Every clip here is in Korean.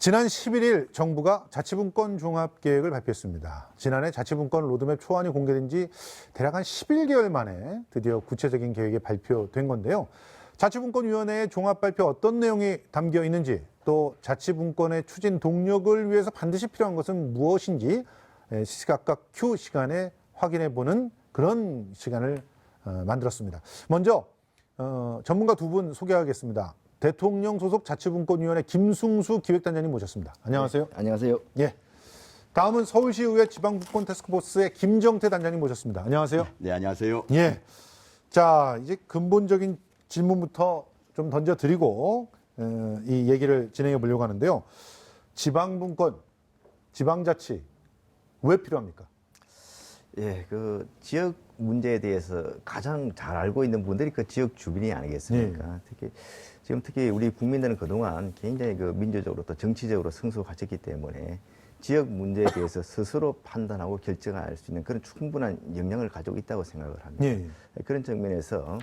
지난 11일 정부가 자치분권 종합계획을 발표했습니다. 지난해 자치분권 로드맵 초안이 공개된 지 대략 한 11개월 만에 드디어 구체적인 계획이 발표된 건데요. 자치분권위원회의 종합발표 어떤 내용이 담겨 있는지, 또 자치분권의 추진 동력을 위해서 반드시 필요한 것은 무엇인지 시시각각 Q 시간에 확인해보는 그런 시간을 만들었습니다. 먼저 전문가 두 분 소개하겠습니다. 대통령 소속 자치분권위원회 김승수 기획단장님 모셨습니다. 안녕하세요. 네, 안녕하세요. 예. 다음은 서울시의회 지방분권 태스크포스의 김정태 단장님 모셨습니다. 안녕하세요. 네, 안녕하세요. 예. 자, 이제 근본적인 질문부터 좀 던져드리고 이 얘기를 진행해 보려고 하는데요. 지방분권, 지방자치 왜 필요합니까? 예, 그 지역 문제에 대해서 가장 잘 알고 있는 분들이 그 지역 주민이 아니겠습니까? 특히 우리 국민들은 그동안 굉장히 그 민주적으로 또 정치적으로 성숙하셨기 때문에 지역 문제에 대해서 스스로 판단하고 결정할 수 있는 그런 충분한 역량을 가지고 있다고 생각을 합니다. 예. 그런 측면에서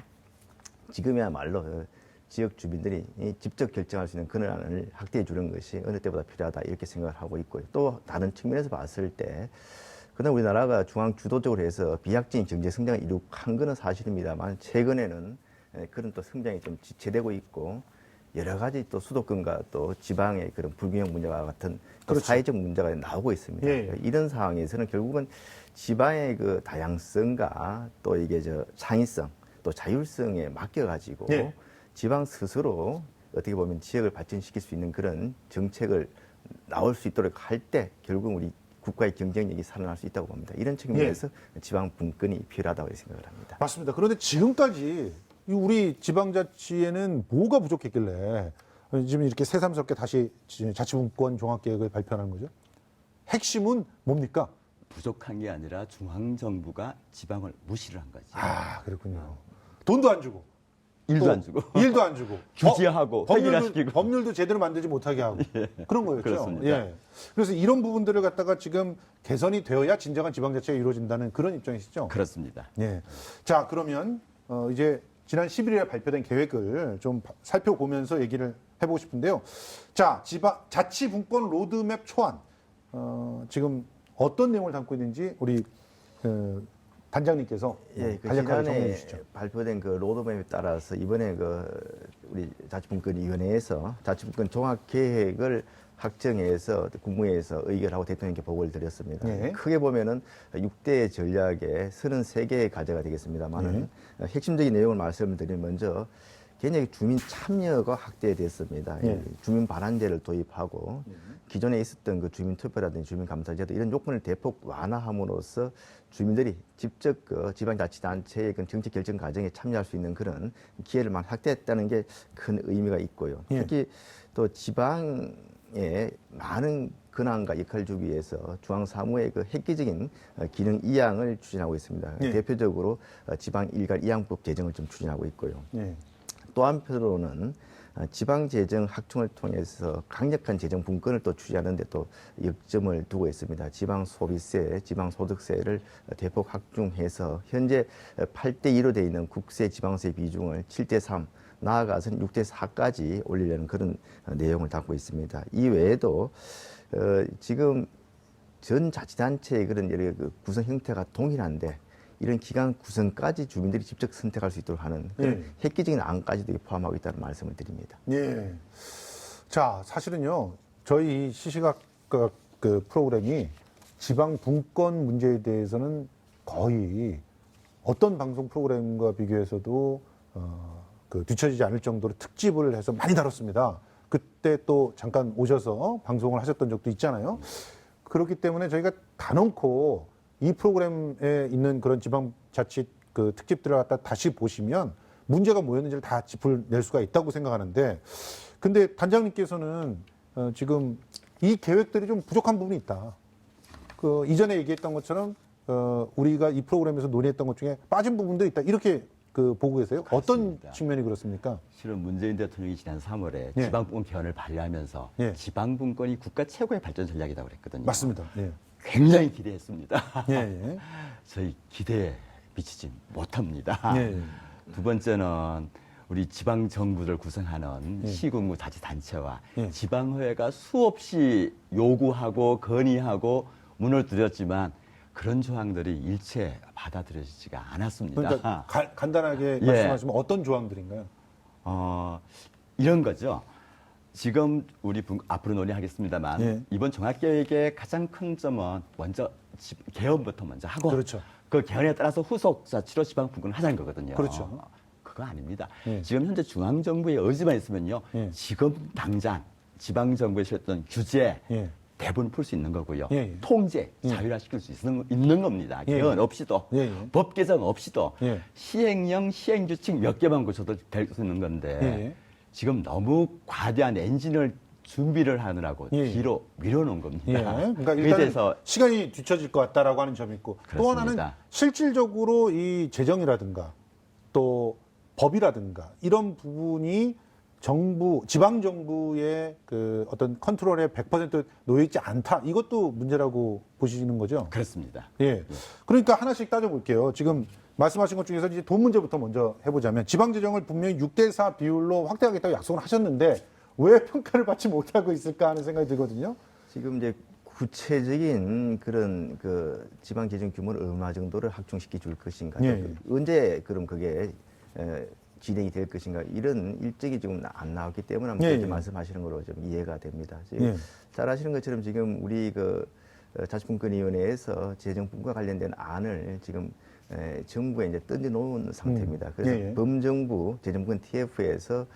지금이야말로 지역 주민들이 직접 결정할 수 있는 권한을 확대해 주는 것이 어느 때보다 필요하다 이렇게 생각을 하고 있고요. 또 다른 측면에서 봤을 때 그다음 우리나라가 중앙 주도적으로 해서 비약적인 경제 성장을 이룩한 것은 사실입니다만 최근에는 그런 또 성장이 좀 지체되고 있고 여러 가지 또 수도권과 또 지방의 그런 불균형 문제와 같은 또 그렇죠. 사회적 문제가 나오고 있습니다. 예. 이런 상황에서는 결국은 지방의 그 다양성과 또 이게 창의성 또 자율성에 맡겨가지고 예. 지방 스스로 어떻게 보면 지역을 발전시킬 수 있는 그런 정책을 나올 수 있도록 할 때 결국 우리 국가의 경쟁력이 살아날 수 있다고 봅니다. 이런 측면에서 지방 분권이 필요하다고 생각을 합니다. 맞습니다. 그런데 지금까지 우리 지방자치에는 뭐가 부족했길래 지금 이렇게 새삼스럽게 다시 자치분권 종합계획을 발표하는 거죠? 핵심은 뭡니까? 부족한 게 아니라 중앙정부가 지방을 무시를 한 거지. 아, 그렇군요. 돈도 안 주고. 일도 또 안 주고. 일도 안 주고. 규제하고 획일화시키고. 법률도 제대로 만들지 못하게 하고. 그런 거였죠. 그렇습니다. 예. 그래서 이런 부분들을 갖다가 지금 개선이 되어야 진정한 지방자치가 이루어진다는 그런 입장이시죠? 그렇습니다. 예. 자, 그러면 이제 지난 11일에 발표된 계획을 좀 살펴보면서 얘기를 해보고 싶은데요. 자, 자치분권 로드맵 초안. 지금 어떤 내용을 담고 있는지 우리 단장님께서 예, 그 간략하게 정리해 지난해 주시죠. 발표된 그 로드맵에 따라서 이번에 우리 자치분권위원회에서 자치분권 종합계획을 확정해서 국무회에서 의결하고 대통령께 보고를 드렸습니다. 예. 크게 보면은 6대 전략의 33개의 과제가 되겠습니다만은 핵심적인 내용을 말씀드리면 먼저 굉장히 주민 참여가 확대됐습니다. 예. 주민 반환제를 도입하고 기존에 있었던 그 주민 투표라든지 주민 감사제도 이런 요건을 대폭 완화함으로써 주민들이 직접 그 지방자치단체의 그 정책 결정 과정에 참여할 수 있는 그런 기회를 많이 확대했다는 게 큰 의미가 있고요. 예. 특히 또 지방에 많은 권한과 역할을 주기 위해서 중앙사무의 그 획기적인 기능 이양을 추진하고 있습니다. 예. 대표적으로 지방 일괄 이양법 제정을 좀 추진하고 있고요. 예. 또 한편으로는 지방재정 확충을 통해서 강력한 재정 분권을 또 추진하는 데 또 역점을 두고 있습니다. 지방소비세, 지방소득세를 대폭 확충해서 현재 8대2로 되어 있는 국세 지방세 비중을 7대3, 나아가서는 6대4까지 올리려는 그런 내용을 담고 있습니다. 이 외에도 지금 전 자치단체의 그런 여러 그 구성 형태가 동일한데 이런 기관 구성까지 주민들이 직접 선택할 수 있도록 하는 그런 획기적인 안까지도 포함하고 있다는 말씀을 드립니다. 예. 자, 사실은요, 저희 시시각각 그 프로그램이 지방 분권 문제에 대해서는 거의 어떤 방송 프로그램과 비교해서도 뒤처지지 않을 정도로 특집을 해서 많이 다뤘습니다. 그때 또 잠깐 오셔서 방송을 하셨던 적도 있잖아요. 그렇기 때문에 저희가 단언코 이 프로그램에 있는 그런 지방자치 그 특집들을 갖다 다시 보시면 문제가 뭐였는지를 다 짚을 낼 수가 있다고 생각하는데, 근데 단장님께서는 지금 이 계획들이 좀 부족한 부분이 있다. 그 이전에 얘기했던 것처럼 우리가 이 프로그램에서 논의했던 것 중에 빠진 부분도 있다. 이렇게 보고 계세요? 그렇습니다. 어떤 측면이 그렇습니까? 실은 문재인 대통령이 지난 3월에 예. 지방분권 개헌을 발의하면서 예. 지방분권이 국가 최고의 발전 전략이라고 그랬거든요. 맞습니다. 예. 굉장히 기대했습니다. 예, 예. 저희 기대에 미치지 못합니다. 예. 두 번째는 우리 지방 정부를 구성하는 시군구 자치단체와 예. 지방의회가 수없이 요구하고 건의하고 문을 두드렸지만 그런 조항들이 일체 받아들여지지가 않았습니다. 그러니까 간단하게 예. 말씀하시면 어떤 조항들인가요? 이런 거죠. 지금 우리 앞으로 논의하겠습니다만 예. 이번 종합계획의 가장 큰 점은 먼저 개헌부터 먼저 하고 그렇죠. 그 개헌에 따라서 후속 자치로 지방 분권을 하자는 거거든요. 그렇죠. 그거 아닙니다. 예. 지금 현재 중앙정부의 의지만 있으면요. 예. 지금 당장 지방정부에 실었던 규제 예. 대부분 풀 수 있는 거고요. 예, 예. 통제, 예. 자율화시킬 수 있는 겁니다. 예, 개헌 예. 없이도 예, 예. 법 개정 없이도 예. 시행령, 시행규칙 몇 개만 고쳐도 될 수 있는 건데 예, 예. 지금 너무 과대한 엔진을 준비를 하느라고 예, 예. 뒤로 밀어놓은 겁니다. 예. 그러니까 그에 일단 대해서 시간이 뒤처질 것 같다라고 하는 점이 있고 또 하나는 그렇습니다. 실질적으로 이 재정이라든가 또 법이라든가 이런 부분이 정부, 지방 정부의 그 어떤 컨트롤에 100% 놓여 있지 않다. 이것도 문제라고 보시는 거죠? 그렇습니다. 예. 그러니까 하나씩 따져볼게요. 지금 말씀하신 것 중에서 이제 돈 문제부터 먼저 해보자면 지방 재정을 분명히 6대4 비율로 확대하겠다고 약속을 하셨는데 왜 평가를 받지 못하고 있을까 하는 생각이 들거든요. 지금 이제 구체적인 그런 그 지방 재정 규모를 얼마 정도를 확충시켜 줄 것인가, 예, 예. 언제 그럼 그게 진행이 될 것인가 이런 일정이 지금 안 나왔기 때문에 아마 예, 그렇게 예. 말씀하시는 거로 좀 이해가 됩니다. 지금 예. 잘 아시는 것처럼 지금 우리 그 자치분권위원회에서 재정분과 관련된 안을 지금 정부에 이제 던져놓은 상태입니다. 그래서 예, 예. 범정부 재정분권 TF에서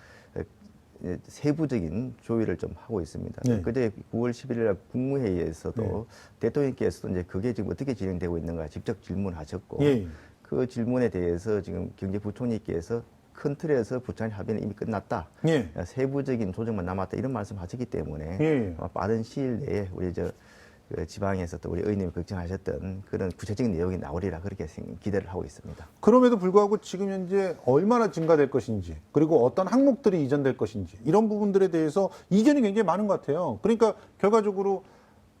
세부적인 조율을 좀 하고 있습니다. 네. 그제 9월 11일 날 국무회의에서도 대통령께서도 이제 그게 지금 어떻게 진행되고 있는가 직접 질문하셨고 예. 그 질문에 대해서 지금 경제부총리께서 큰 틀에서 부처 합의는 이미 끝났다. 예. 세부적인 조정만 남았다. 이런 말씀하셨기 때문에 예. 아마 빠른 시일 내에 우리 그 지방에서 또 우리 의원님이 걱정하셨던 그런 구체적인 내용이 나오리라 그렇게 기대를 하고 있습니다. 그럼에도 불구하고 지금 현재 얼마나 증가될 것인지 그리고 어떤 항목들이 이전될 것인지 이런 부분들에 대해서 이견이 굉장히 많은 것 같아요. 그러니까 결과적으로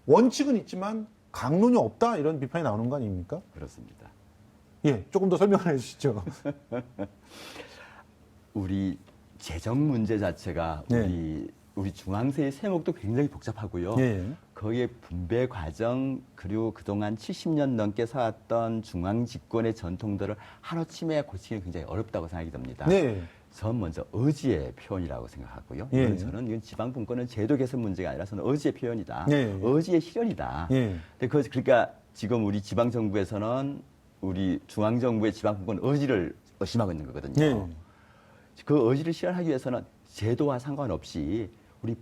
원칙은 있지만 강론이 없다 이런 비판이 나오는 거 아닙니까? 그렇습니다. 예, 조금 더 설명을 해주시죠. 우리 재정 문제 자체가 네. 우리 중앙세의 세목도 굉장히 복잡하고요. 예. 거기에 분배 과정 그리고 그동안 70년 넘게 살았던 중앙 집권의 전통들을 하루아침에 고치기는 굉장히 어렵다고 생각이 듭니다. 네. 전 먼저 의지의 표현이라고 생각하고요. 예. 이건 저는 이건 지방 분권은 제도 개선 문제가 아니라 저는 의지의 표현이다. 예. 의지의 실현이다. 예. 근데 그러니까 지금 우리 지방 정부에서는 우리 중앙 정부의 지방 분권 의지를 의심하고 있는 거거든요. 예. 그 의지를 실현하기 위해서는 제도와 상관없이 우리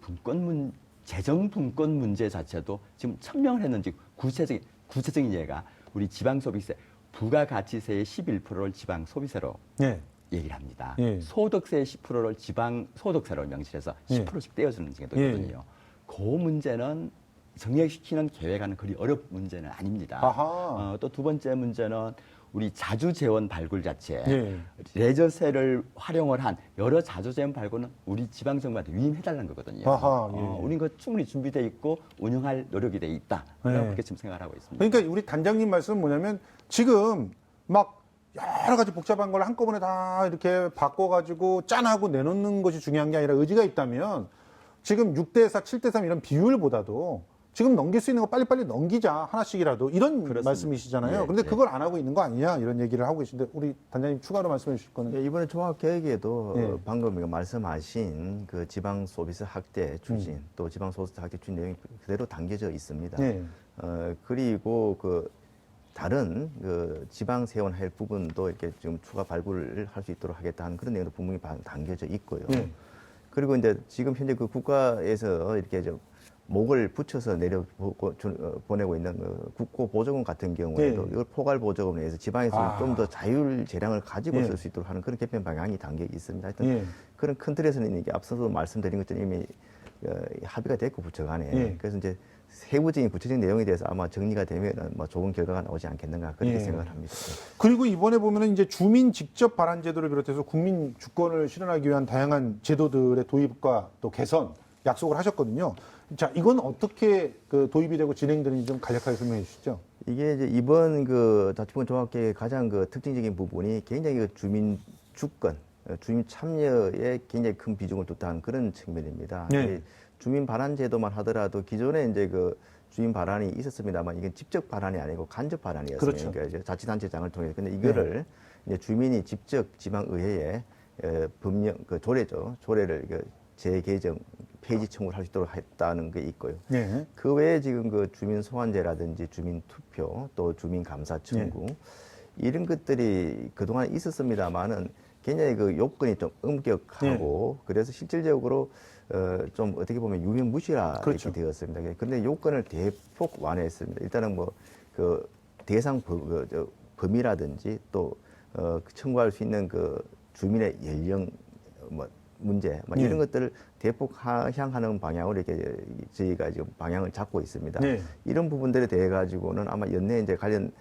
재정 분권 문제 자체도 지금 천명을 했는지 구체적인 예가 우리 지방 소비세 부가가치세의 11%를 지방 소비세로 예. 얘기를 합니다. 예. 소득세의 10%를 지방 소득세로 명시해서 10%씩 떼어주는 제도 있거든요. 그 문제는 정액시키는 계획하는 그리 어려운 문제는 아닙니다. 아하. 또 두 번째 문제는 우리 자주재원 발굴 자체, 예. 레저세를 활용을 한 여러 자주재원 발굴은 우리 지방정부한테 위임해달라는 거거든요. 아하, 예. 우리는 그 충분히 준비되어 있고 운영할 노력이 돼 있다. 예. 그렇게 지금 생각을 하고 있습니다. 그러니까 우리 단장님 말씀은 뭐냐면 지금 막 여러 가지 복잡한 걸 한꺼번에 다 이렇게 바꿔가지고 짠하고 내놓는 것이 중요한 게 아니라 의지가 있다면 지금 6대4, 7대3 이런 비율보다도 지금 넘길 수 있는 거 빨리빨리 넘기자 하나씩이라도 이런 그렇습니다. 말씀이시잖아요. 예, 그런데 예. 그걸 안 하고 있는 거 아니냐 이런 얘기를 하고 계신데 우리 단장님 추가로 말씀해 주실 거는 예, 이번에 종합계획에도 예. 방금 말씀하신 그 지방 소비세 확대 추진 또 지방 소비세 확대 추진 내용이 그대로 담겨져 있습니다. 예. 그리고 그 다른 그 지방 세원할 부분도 이렇게 지금 추가 발굴을 할 수 있도록 하겠다 하는 그런 내용도 분명히 담겨져 있고요. 예. 그리고 이제 지금 현재 그 국가에서 이렇게 좀 목을 붙여서 보내고 있는 그 국고 보조금 같은 경우에도 예. 이걸 포괄 보조금에 의해서 지방에서 좀 더 자율 재량을 가지고 예. 쓸 수 있도록 하는 그런 개편 방향이 담겨 있습니다. 하여튼 예. 그런 큰 틀에서는 이게 앞서도 말씀드린 것처럼 이미 합의가 됐고 부처 간에 예. 그래서 이제 세부적인 구체적인 내용에 대해서 아마 정리가 되면 뭐 좋은 결과가 나오지 않겠는가 그렇게 예. 생각을 합니다. 그리고 이번에 보면은 이제 주민 직접 발안 제도를 비롯해서 국민 주권을 실현하기 위한 다양한 제도들의 도입과 또 개선 약속을 하셨거든요. 자, 이건 어떻게 그 도입이 되고 진행되는지 좀 간략하게 설명해 주시죠. 이게 이제 이번 그 자치분권 종합계획의 가장 그 특징적인 부분이 굉장히 그 주민 주권 주민 참여에 굉장히 큰 비중을 뒀다는 그런 측면입니다. 네. 이 주민 반환 제도만 하더라도 기존에 이제 그 주민 반환이 있었습니다만 이게 직접 반환이 아니고 간접 반환이었어요. 그렇죠. 그러니까 이제 자치단체장을 통해서. 근데 이거를 이제 주민이 직접 지방의회에 법령 그 조례죠. 조례를 재개정 폐지 청구를 할 수 있도록 했다는 게 있고요. 네. 그 외에 지금 그 주민 소환제라든지 주민 투표 또 주민 감사 청구 이런 것들이 그동안 있었습니다만은 굉장히 그 요건이 좀 엄격하고 그래서 실질적으로 좀 어떻게 보면 유명무실하게 그렇죠. 되었습니다. 그런데 요건을 대폭 완화했습니다. 일단은 뭐 그 대상 범위라든지 또 청구할 수 있는 그 주민의 연령 뭐 문제 뭐 이런 것들을 대폭 하향하는 방향으로 이렇게 저희가 지금 방향을 잡고 있습니다. 네. 이런 부분들에 대해 가지고는 아마 연내에 이제 관련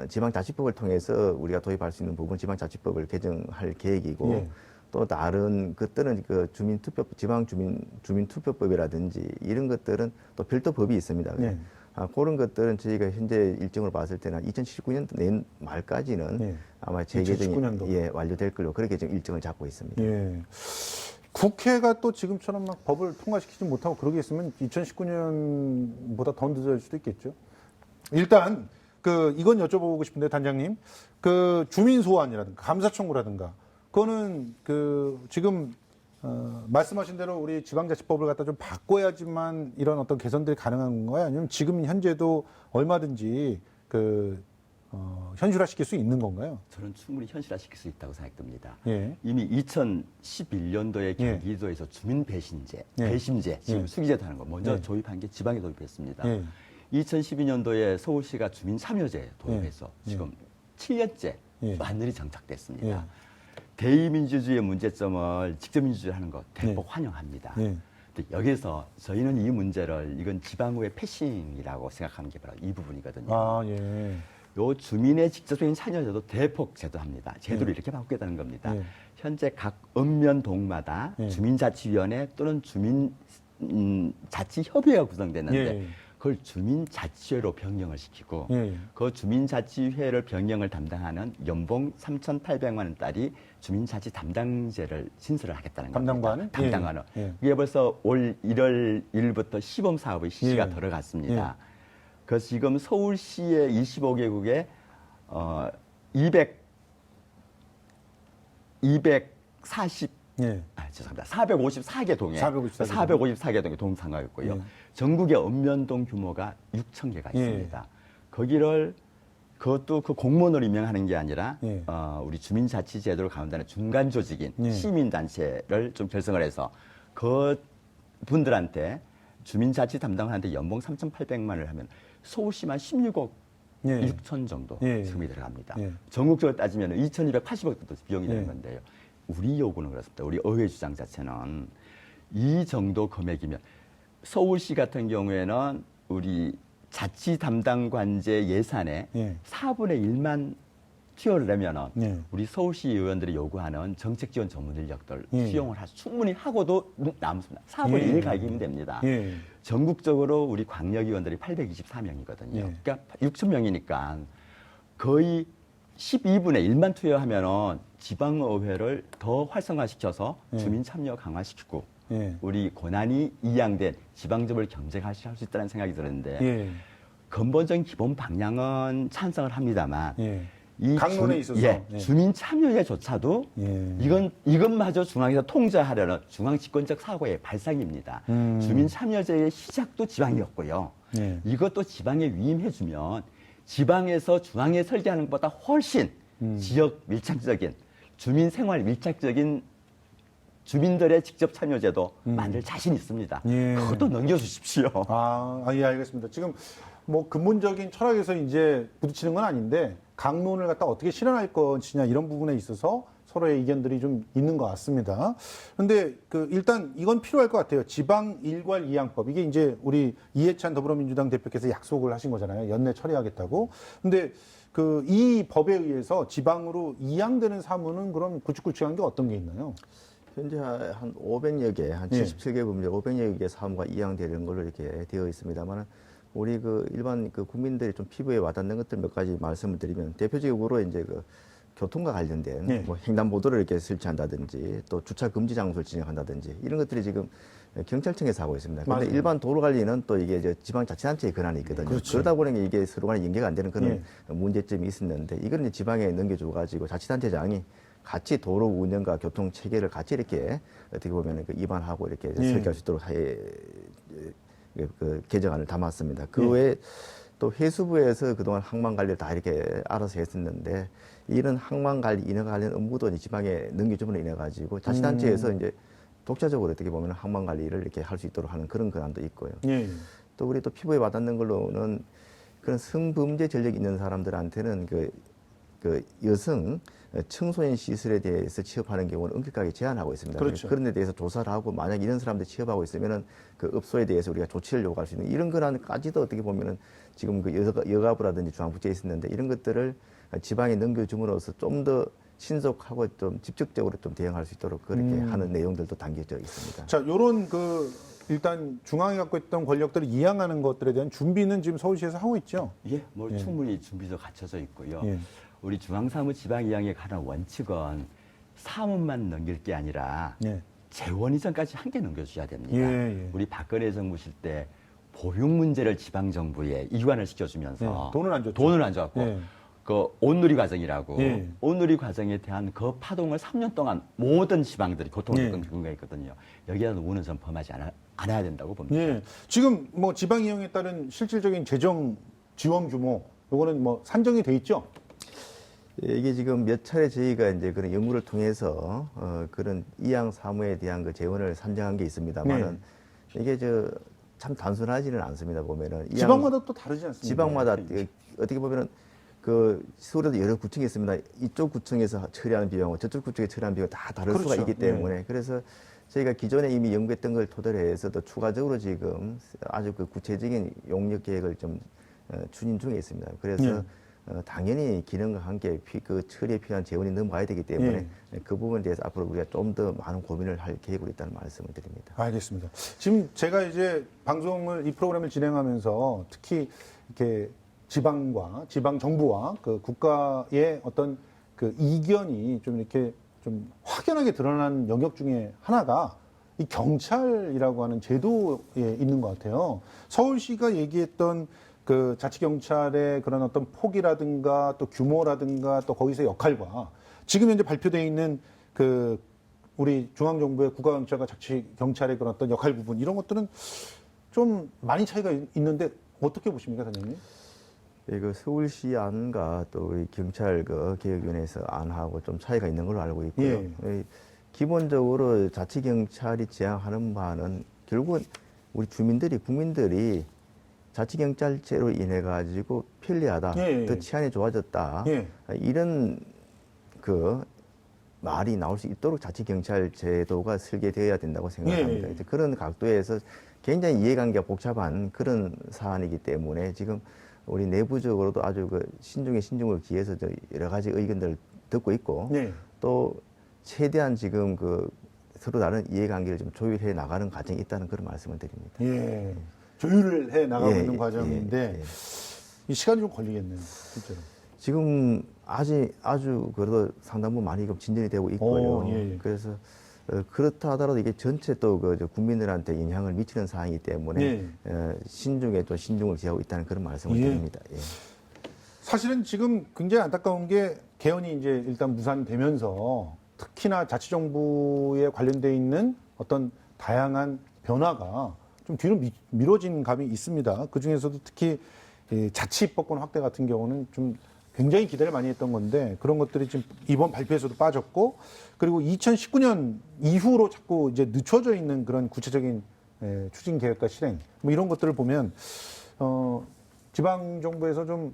지방자치법을 통해서 우리가 도입할 수 있는 부분 지방자치법을 개정할 계획이고 네. 또 다른 것들은 그 주민투표법이라든지 이런 것들은 또 별도 법이 있습니다. 네. 그런 것들은 저희가 현재 일정으로 봤을 때는 2019년도 내 말까지는 네. 아마 재개정이 2019년도. 완료될 걸로 그렇게 지금 일정을 잡고 있습니다. 예. 국회가 또 지금처럼 막 법을 통과시키지 못하고 그러겠으면 2019년보다 더 늦어질 수도 있겠죠. 일단 이건 여쭤보고 싶은데 단장님, 그 주민 소환이라든가 감사 청구라든가 그거는 지금 말씀하신 대로 우리 지방자치법을 갖다 좀 바꿔야지만 이런 어떤 개선들이 가능한 건가요? 아니면 지금 현재도 얼마든지 현실화시킬 수 있는 건가요? 저는 충분히 현실화시킬 수 있다고 생각됩니다. 예. 이미 2011년도에 예. 경기도에서 주민 배심제, 예. 배심제 지금 예. 수기제도 하는 거 먼저 예. 도입한 게 지방에 도입했습니다. 예. 2012년도에 서울시가 주민 참여제 도입해서 예. 지금 7년째 예. 완전히 정착됐습니다. 예. 대의민주주의의 문제점을 직접민주주의 하는 거 대폭 예. 환영합니다. 예. 근데 여기서 저희는 이 문제를 이건 지방의회 패싱이라고 생각하는 게 바로 이 부분이거든요. 아, 예. 요 주민의 직접적인 참여제도 대폭 제도합니다. 제도를 예. 이렇게 바꾸겠다는 겁니다. 예. 현재 각 읍면동마다 예. 주민자치위원회 또는 주민자치협의회가 구성되는데 예. 그걸 주민자치회로 변경을 시키고 예. 그 주민자치회를 변경을 담당하는 연봉 3,800만 원짜리 주민자치 담당제를 신설을 하겠다는 담당관? 겁니다. 담당관은. 예. 예. 이게 벌써 올 1월 1일부터 시범 사업의 실시가 예. 들어갔습니다. 그래서 지금 서울시의 25개국에 240 예. 죄송합니다. 454개 동에 454개 동에 동상가 있고요. 예. 전국의 읍면동 규모가 6천 개가 예. 있습니다. 그것도 그 공무원으로 임명하는 게 아니라 예. 우리 주민자치제도를 가운데는 중간 조직인 예. 시민단체를 좀 결성을 해서 그 분들한테 주민자치 담당하는데 연봉 3,800만 원을 하면 서울시만 16억 예. 6천 정도 예. 세금이 들어갑니다. 예. 전국적으로 따지면 2,280억 정도 비용이 되는 예. 건데요. 우리 요구는 그렇습니다. 우리 의회 주장 자체는 이 정도 금액이면 서울시 같은 경우에는 우리 자치 담당관제 예산의 예. 4분의 1만 투여를 내면은 예. 우리 서울시 의원들이 요구하는 정책 지원 전문 인력들 예. 수용을 충분히 하고도 남습니다. 4분의 예. 1 가기면 됩니다. 예. 전국적으로 우리 광역의원들이 824명이거든요. 예. 그러니까 6,000명이니까 거의 12분의 1만 투여하면은 지방의회를 더 활성화시켜서 예. 주민 참여 강화시키고 예. 우리 권한이 이양된 지방정부를 경쟁할 수 있다는 생각이 드는데 예. 근본적인 기본 방향은 찬성을 합니다만 예. 이 강론에 있어서 예, 예. 주민 참여제조차도 예. 이것마저 중앙에서 통제하려는 중앙 집권적 사고의 발상입니다. 주민 참여제의 시작도 지방이었고요. 예. 이것도 지방에 위임해주면 지방에서 중앙에 설계하는 것보다 훨씬 지역 밀착적인 주민 생활 밀착적인 주민들의 직접 참여제도 만들 자신 있습니다. 예. 그것도 넘겨주십시오. 예, 알겠습니다. 지금 뭐 근본적인 철학에서 이제 부딪히는 건 아닌데 강론을 갖다 어떻게 실현할 것이냐 이런 부분에 있어서 서로의 의견들이 좀 있는 것 같습니다. 그런데 일단 이건 필요할 것 같아요. 지방 일괄 이양법. 이게 이제 우리 이해찬 더불어민주당 대표께서 약속을 하신 거잖아요. 연내 처리하겠다고. 근데 이 법에 의해서 지방으로 이양되는 사무는 그럼 굵직굵직한 게 어떤 게 있나요? 현재 한 500여 개, 한 예. 77개 범죄 500여 개 사무가 이양되는 걸로 이렇게 되어 있습니다만 우리 일반 국민들이 좀 피부에 와닿는 것들 몇 가지 말씀을 드리면 대표적으로 이제 교통과 관련된 예. 뭐 횡단보도를 이렇게 설치한다든지 또 주차 금지 장소를 진행한다든지 이런 것들이 지금 경찰청에서 하고 있습니다. 그런데 맞아요. 일반 도로 관리는 또 이게 이제 지방자치단체의 권한이 있거든요. 그렇죠. 그러다 보니 이게 서로 간에 연계가 안 되는 그런 예. 문제점이 있었는데 이걸 이제 지방에 넘겨줘가지고 자치단체장이 같이 도로 운영과 교통 체계를 같이 이렇게 어떻게 보면 그 입안하고 이렇게 예. 설계할 수 있도록 그 개정안을 담았습니다. 그 예. 외에 또 해수부에서 그동안 항만 관리를 다 이렇게 알아서 했었는데 이런 항만 관리, 인허 관련 업무도 이제 지방에 넘겨줌으로 인해 가지고 자치단체에서 이제 독자적으로 어떻게 보면 항만 관리를 이렇게 할 수 있도록 하는 그런 권한도 있고요. 예. 또 우리 또 피부에 와닿는 걸로는 그런 성범죄 전력이 있는 사람들한테는 그 여성 청소년 시설에 대해서 취업하는 경우는 엄격하게 제한하고 있습니다. 그렇죠. 그런 데 대해서 조사를 하고 만약 이런 사람들 취업하고 있으면은 그 업소에 대해서 우리가 조치를 요구할 수 있는 이런 권한까지도 어떻게 보면은 지금 그 여가부라든지 중앙부처에 있었는데 이런 것들을 지방에 넘겨줌으로써 좀 더 신속하고 좀 직접적으로 좀 대응할 수 있도록 그렇게 하는 내용들도 담겨져 있습니다. 자, 요런 그 일단 중앙이 갖고 있던 권력들을 이양하는 것들에 대한 준비는 지금 서울시에서 하고 있죠. 예, 뭐 충분히 준비도 갖춰져 있고요. 예. 우리 중앙사무 지방이양에 관한 원칙은 사무만 넘길 게 아니라 예. 재원 이전까지 함께 넘겨줘야 됩니다. 예, 예. 우리 박근혜 정부 실 때 보육 문제를 지방 정부에 이관을 시켜주면서 예, 돈을 안 줬죠. 돈을 안 줬고 예. 그 온누리 과정이라고 예. 온누리 과정에 대한 그 파동을 3년 동안 모든 지방들이 고통을 예. 겪은 경우가 있거든요. 여기에다 노는 전 범하지 않아야 된다고 봅니다. 예. 지금 뭐 지방 이용에 따른 실질적인 재정 지원 규모 요거는 뭐 산정이 돼 있죠. 예, 이게 지금 몇 차례 저희가 이제 그런 연구를 통해서 그런 이양 사무에 대한 그 재원을 산정한 게 있습니다만은 이게 참 단순하지는 않습니다. 보면은 이양 지방마다 또 다르지 않습니까? 지방마다 어떻게 보면은 그 서울에도 여러 구청이 있습니다. 이쪽 구청에서 처리하는 비용과 저쪽 구청에 처리하는 비용 다 다를 수가 그렇죠. 있기 때문에 그래서 저희가 기존에 이미 연구했던 걸 토대로 해서 또 추가적으로 지금 아주 그 구체적인 용역 계획을 좀 추진 중에 있습니다. 그래서 당연히 기능과 함께 그 처리에 필요한 재원이 넘어가야 되기 때문에 그 부분에 대해서 앞으로 우리가 좀 더 많은 고민을 할 계획으로 있다는 말씀을 드립니다. 알겠습니다. 지금 제가 이제 방송을 이 프로그램을 진행하면서 특히 이렇게 지방과 지방 정부와 그 국가의 어떤 그 이견이 좀 이렇게 좀 확연하게 드러난 영역 중에 하나가 이 경찰이라고 하는 제도에 있는 것 같아요. 서울시가 얘기했던 그 자치경찰의 그런 어떤 폭이라든가 또 규모라든가 또 거기서 역할과 지금 현재 발표되어 있는 그 우리 중앙정부의 국가경찰과 자치경찰의 그런 어떤 역할 부분 이런 것들은 좀 많이 차이가 있는데 어떻게 보십니까, 사장님? 그 서울시 안과 또 우리 경찰 그 개혁위원회에서 안하고 좀 차이가 있는 걸로 알고 있고요. 기본적으로 자치경찰이 지향하는 바는 결국은 우리 주민들이 국민들이 자치경찰제로 인해 가지고 편리하다, 더 치안이 좋아졌다 이런 그 말이 나올 수 있도록 자치경찰 제도가 설계되어야 된다고 생각합니다. 이제 그런 각도에서 굉장히 이해관계가 복잡한 그런 사안이기 때문에 지금 우리 내부적으로도 아주 그 신중에 신중을 기해서 여러 가지 의견들을 듣고 있고 또 최대한 지금 그 서로 다른 이해관계를 좀 조율해 나가는 과정이 있다는 그런 말씀을 드립니다. 예. 조율을 해 나가고 있는 과정인데 이 시간이 좀 걸리겠네요, 실제로. 지금 아주 그래도 상당 부분 많이 진전이 되고 있고요. 그래서 그렇다 하더라도 이게 전체 또 그 국민들한테 영향을 미치는 사항이기 때문에 신중에 또 신중을 기하고 있다는 그런 말씀을 드립니다. 사실은 지금 굉장히 안타까운 게 개헌이 이제 일단 무산되면서 특히나 자치정부에 관련돼 있는 어떤 다양한 변화가 좀 뒤로 미뤄진 감이 있습니다. 그 중에서도 특히 자치입법권 확대 같은 경우는 좀 굉장히 기대를 많이 했던 건데 그런 것들이 지금 이번 발표에서도 빠졌고 그리고 2019년 이후로 자꾸 이제 늦춰져 있는 그런 구체적인 추진 계획과 실행 뭐 이런 것들을 보면 지방 정부에서 좀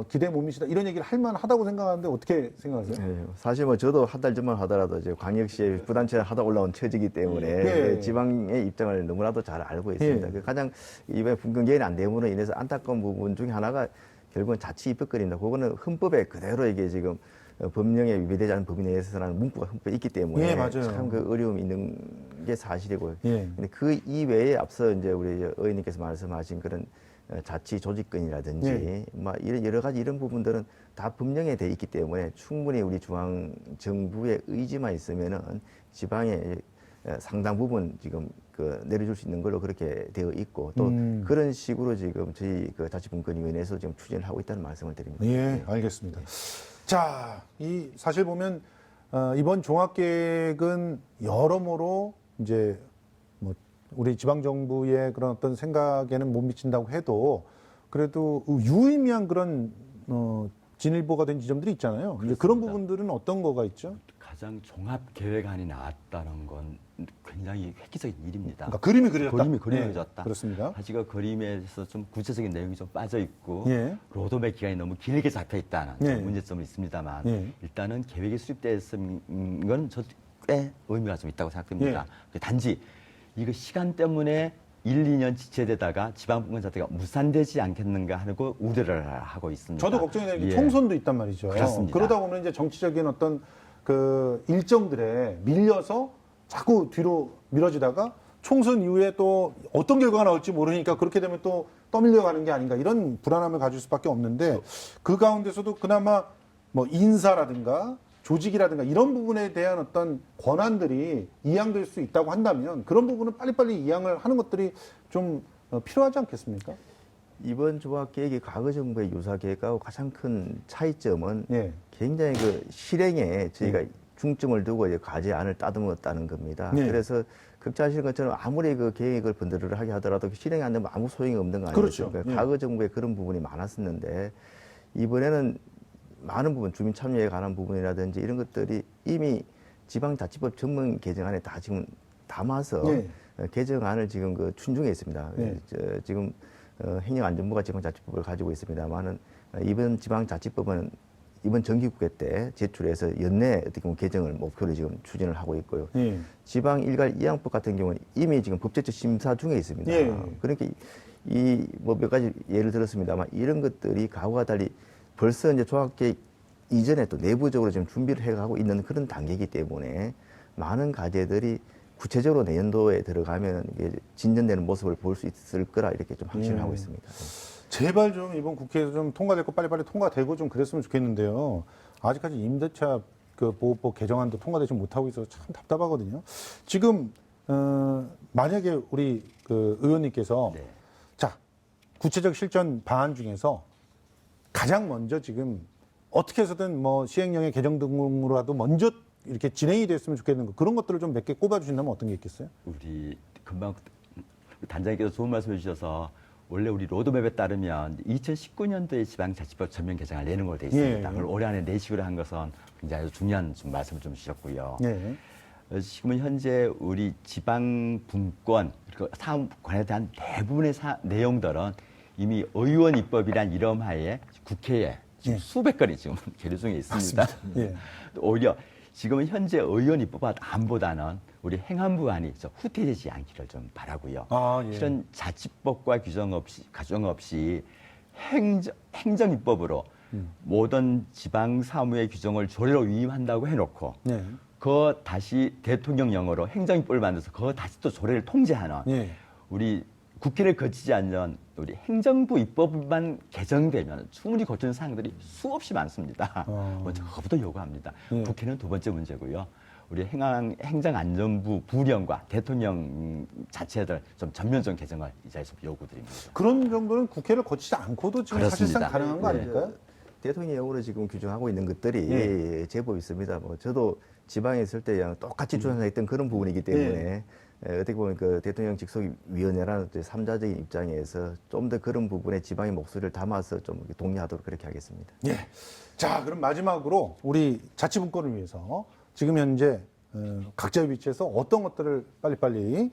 기대 못 미치다 이런 얘기를 할 만하다고 생각하는데 어떻게 생각하세요? 사실 뭐 저도 한 달 전만 하더라도 이제 광역시에 부단체를 하다 올라온 처지이기 때문에 지방의 입장을 너무나도 잘 알고 있습니다. 가장 이번에 분경계획이 안 됨으로 인해서 안타까운 부분 중에 하나가 결국은 자치 입법권입니다. 그거는 헌법에 그대로 이게 지금 법령에 위배되지 않은 범위 내에서라는 문구가 흠뻑 있기 때문에 예, 맞아요. 참 그 어려움이 있는 게 사실이고요. 예. 근데 그 이외에 앞서 이제 우리 의원님께서 말씀하신 그런 자치 조직권이라든지 예. 이런 여러 가지 이런 부분들은 다 법령에 돼 있기 때문에 충분히 우리 중앙 정부의 의지만 있으면은 지방에 상당 부분 지금 그 내려줄 수 있는 걸로 그렇게 되어 있고 또 그런 식으로 지금 저희 그 자치분권위원회에서 지금 추진을 하고 있다는 말씀을 드립니다. 예, 알겠습니다. 자, 이 사실 보면 이번 종합계획은 여러모로 이제 뭐 우리 지방 정부의 그런 어떤 생각에는 못 미친다고 해도 그래도 유의미한 그런 진일보가 된 지점들이 있잖아요. 이제 그런 부분들은 어떤 거가 있죠? 가장 종합 계획안이 나왔다는 건 굉장히 획기적인 일입니다. 그러니까 그림이 그려졌다. 그림이 예, 그려졌다. 그렇습니다. 사실 그 그림에서 좀 구체적인 내용이 좀 빠져 있고 예. 로드맵 기간이 너무 길게 잡혀 있다는 좀 예. 문제점은 있습니다만 예. 일단은 계획이 수립됐은 건 저 꽤 의미가 좀 있다고 생각됩니다. 단지 이거 시간 때문에 1, 2년 지체되다가 지방분권 자체가 무산되지 않겠는가 하고 우려를 하고 있습니다. 저도 걱정이 되는 게 예. 총선도 있단 말이죠. 그렇습니다. 그러다 보면 이제 정치적인 어떤 그 일정들에 밀려서 자꾸 뒤로 미뤄지다가 총선 이후에 또 어떤 결과가 나올지 모르니까 그렇게 되면 또 떠밀려가는 게 아닌가 이런 불안함을 가질 수밖에 없는데 그 가운데서도 그나마 뭐 인사라든가 조직이라든가 이런 부분에 대한 어떤 권한들이 이양될 수 있다고 한다면 그런 부분은 빨리빨리 이양을 하는 것들이 좀 필요하지 않겠습니까? 이번 조합계획이 과거 정부의 유사 계획하고 가장 큰 차이점은 예. 굉장히 그 실행에 저희가 중점을 두고 이제 과제안을 따듬었다는 겁니다. 네. 그래서 극자하시는 것처럼 아무리 그 계획을 번들을 하더라도 실행이 안 되면 아무 소용이 없는 거 그렇죠. 아니겠습니까? 예. 과거 정부에 그런 부분이 많았었는데 이번에는 많은 부분 주민 참여에 관한 부분이라든지 이런 것들이 이미 지방자치법 전문 개정안에 다 지금 담아서 네. 개정안을 지금 그 춘중에 있습니다. 네. 지금 행정안전부가 지방자치법을 가지고 있습니다만은 이번 지방자치법은 이번 정기국회 때 제출해서 연내 어떻게 보면 개정을 목표로 지금 추진을 하고 있고요. 예. 지방 일괄 이양법 같은 경우는 이미 지금 법제처 심사 중에 있습니다. 예. 그러니까 이 뭐 몇 가지 예를 들었습니다만 이런 것들이 과거와 달리 벌써 이제 종합계획 이전에 또 내부적으로 지금 준비를 해가고 있는 그런 단계이기 때문에 많은 과제들이 구체적으로 내년도에 들어가면 이게 진전되는 모습을 볼 수 있을 거라 이렇게 좀 확신을 하고 있습니다. 제발 좀 이번 국회에서 좀 통과될 거 빨리빨리 통과되고 좀 그랬으면 좋겠는데요. 아직까지 임대차 그 보호법 개정안도 통과되지 못하고 있어서 참 답답하거든요. 지금 만약에 우리 그 의원님께서 네. 자 구체적 실전 방안 중에서 가장 먼저 지금 어떻게 해서든 뭐 시행령의 개정 등으로라도 먼저 이렇게 진행이 됐으면 좋겠는 거 그런 것들을 좀 몇 개 꼽아주신다면 어떤 게 있겠어요? 우리 금방 단장님께서 좋은 말씀해 주셔서 원래 우리 로드맵에 따르면 2019년도에 지방자치법 전면 개정을 내는 걸로 돼 있습니다. 예. 그걸 올해 안에 내시기로 한 것은 굉장히 중요한 좀 말씀을 좀 주셨고요. 네. 지금은 현재 우리 지방 분권 그리고 사업권에 대한 대부분의 내용들은 이미 의원 입법이란 이름하에 국회에 지금 예. 수백 건이 지금 계류 중에 있습니다. 예. 오히려 지금은 현재 의원 입법안보다는 우리 행안부안이 좀 후퇴되지 않기를 좀 바라고요. 아, 예. 실은 자치법과 가정 없이 행정 입법으로 모든 지방 사무의 규정을 조례로 위임한다고 해놓고 네. 그 다시 대통령령으로 행정입법을 만들어서 그 다시 또 조례를 통제하는 예. 우리 국회를 거치지 않는 우리 행정부 입법만 개정되면 충분히 고치는 사항들이 수없이 많습니다. 먼저 그것부터 요구합니다. 예. 국회는 두 번째 문제고요. 우리 행정안전부 부령과 대통령 자체들 좀 전면적 개정을 이 자리에서 요구드립니다. 그런 정도는 국회를 거치지 않고도 지금 그렇습니다. 사실상 가능한 거 네. 아닐까요? 대통령령으로 지금 규정하고 있는 것들이 예. 제법 있습니다. 뭐 저도 지방에 있을 때 그냥 똑같이 주장했던 그런 부분이기 때문에 어떻게 보면 그 대통령 직속위원회라는 3자적인 입장에서 좀 더 그런 부분에 지방의 목소리를 담아서 좀 동의하도록 그렇게 하겠습니다. 예. 자, 그럼 마지막으로 우리 자치분권을 위해서 지금 현재 각자의 위치에서 어떤 것들을 빨리빨리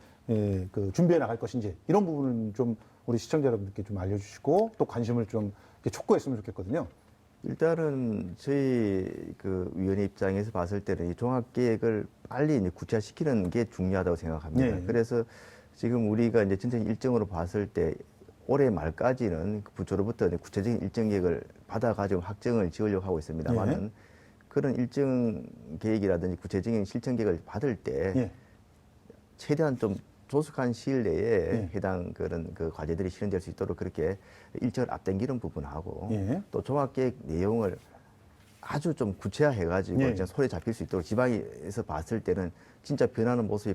그 준비해 나갈 것인지 이런 부분은 좀 우리 시청자 여러분들께 좀 알려주시고 또 관심을 좀 이렇게 촉구했으면 좋겠거든요. 일단은 저희 그 위원회 입장에서 봤을 때는 이 종합계획을 빨리 이제 구체화시키는 게 중요하다고 생각합니다. 네. 그래서 지금 우리가 이제 전체 일정으로 봤을 때 올해 말까지는 그 부처로부터 이제 구체적인 일정 계획을 받아가지고 확정을 지으려고 하고 있습니다만은 그런 일정 계획이라든지 구체적인 실천 계획을 받을 때 예. 최대한 좀 조속한 시일 내에 예. 해당 그런 그 과제들이 실현될 수 있도록 그렇게 일정을 앞당기는 부분하고 예. 또 종합계획 내용을 아주 좀 구체화해가지고 예. 이제 손에 잡힐 수 있도록 지방에서 봤을 때는 진짜 변하는 모습이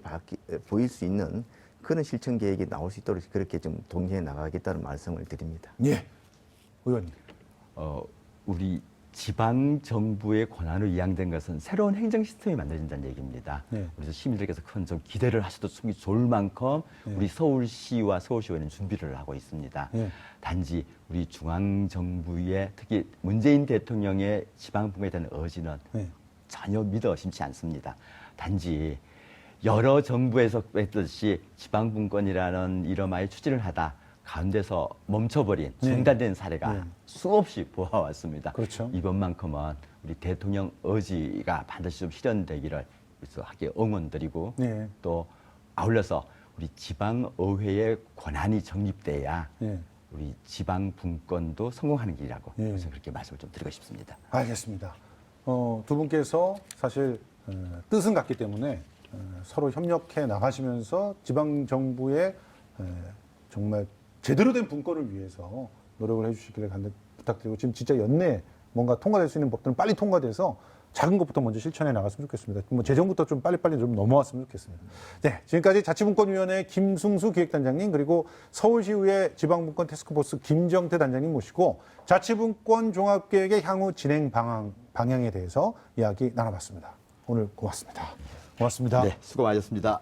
보일 수 있는 그런 실천 계획이 나올 수 있도록 그렇게 좀 동의해 나가겠다는 말씀을 드립니다. 예. 의원님. 우리 지방 정부의 권한으로 이양된 것은 새로운 행정 시스템이 만들어진다는 얘기입니다. 네. 그래서 시민들께서 큰 좀 기대를 하셔도 좋을 만큼 우리 서울시와 서울시의회는 준비를 하고 있습니다. 네. 단지 우리 중앙 정부의 특히 문재인 대통령의 지방 분권에 대한 의지는 네. 전혀 믿어 심지 않습니다. 단지 여러 정부에서 했듯이 지방 분권이라는 이름하에 추진을 하다 가운데서 멈춰버린 네. 중단된 사례가 네. 수없이 보아왔습니다. 그렇죠. 이번만큼은 우리 대통령 의지가 반드시 좀 실현되기를 그래서 하게 응원드리고 네. 또 아울러서 우리 지방의회의 권한이 정립돼야 네. 우리 지방 분권도 성공하는 길이라고 네. 그래서 그렇게 말씀을 좀 드리고 싶습니다. 알겠습니다. 두 분께서 사실 뜻은 같기 때문에 서로 협력해 나가시면서 지방 정부의 정말 제대로 된 분권을 위해서 노력을 해주시기를 간절히 부탁드리고 지금 진짜 연내 뭔가 통과될 수 있는 법들은 빨리 통과돼서 작은 것부터 먼저 실천해 나갔으면 좋겠습니다. 뭐 재정부터 좀 빨리빨리 좀 넘어왔으면 좋겠습니다. 네, 지금까지 자치분권위원회 김승수 기획단장님 그리고 서울시의회 지방분권 태스크포스 김정태 단장님 모시고 자치분권 종합계획의 향후 진행 방향에 대해서 이야기 나눠봤습니다. 오늘 고맙습니다. 고맙습니다. 네, 수고 많으셨습니다.